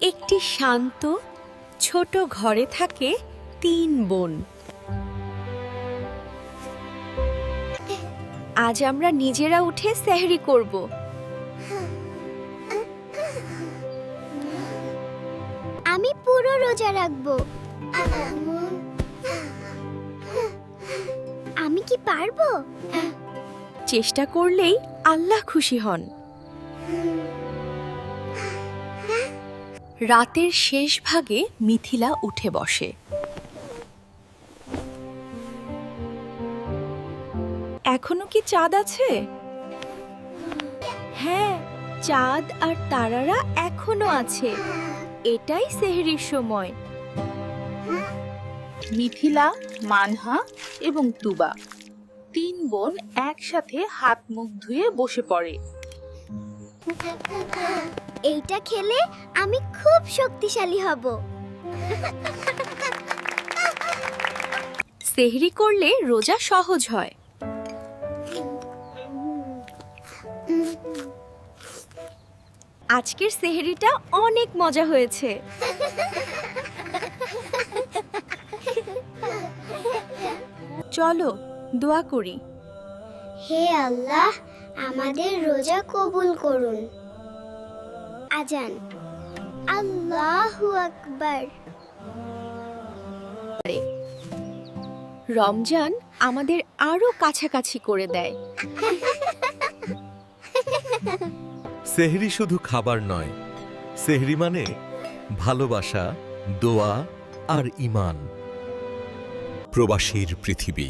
একটি শান্ত ছোট ঘরে থাকে 3 বোন। আজ আমরা নিজেরা উঠে সেহরি করব। আমি পুরো রোজা রাখবো। আমি কি পারবো? চেষ্টা করলেই আল্লাহ খুশি হন। রাতের শেষ ভাগে মিথিলা উঠে বসে। এখনো কি চাঁদ আছে? হ্যাঁ, চাঁদ আর তারারা এখনো আছে। এটাই সেহরির সময়। মিথিলা, মানহা এবং তুবা 3 বোন একসাথে হাত মুখ ধুয়ে বসে পড়ে। এইটা খেলে আমি খুব শক্তিশালী হব। সেহরি করলে রোজা সহজ হয়। আজকের সেহরিটা অনেক মজা হয়েছে। চলো দোয়া করি। হে আল্লাহ, আমাদের রোজা কবুল করুন। আজান। আল্লাহু আকবার। রমজান আমাদের আরো কাছাকাছি করে দেয়। সেহরি শুধু খাবার নয়, সেহরি মানে ভালোবাসা, দোয়া আর ঈমান। প্রবাসীর পৃথিবী।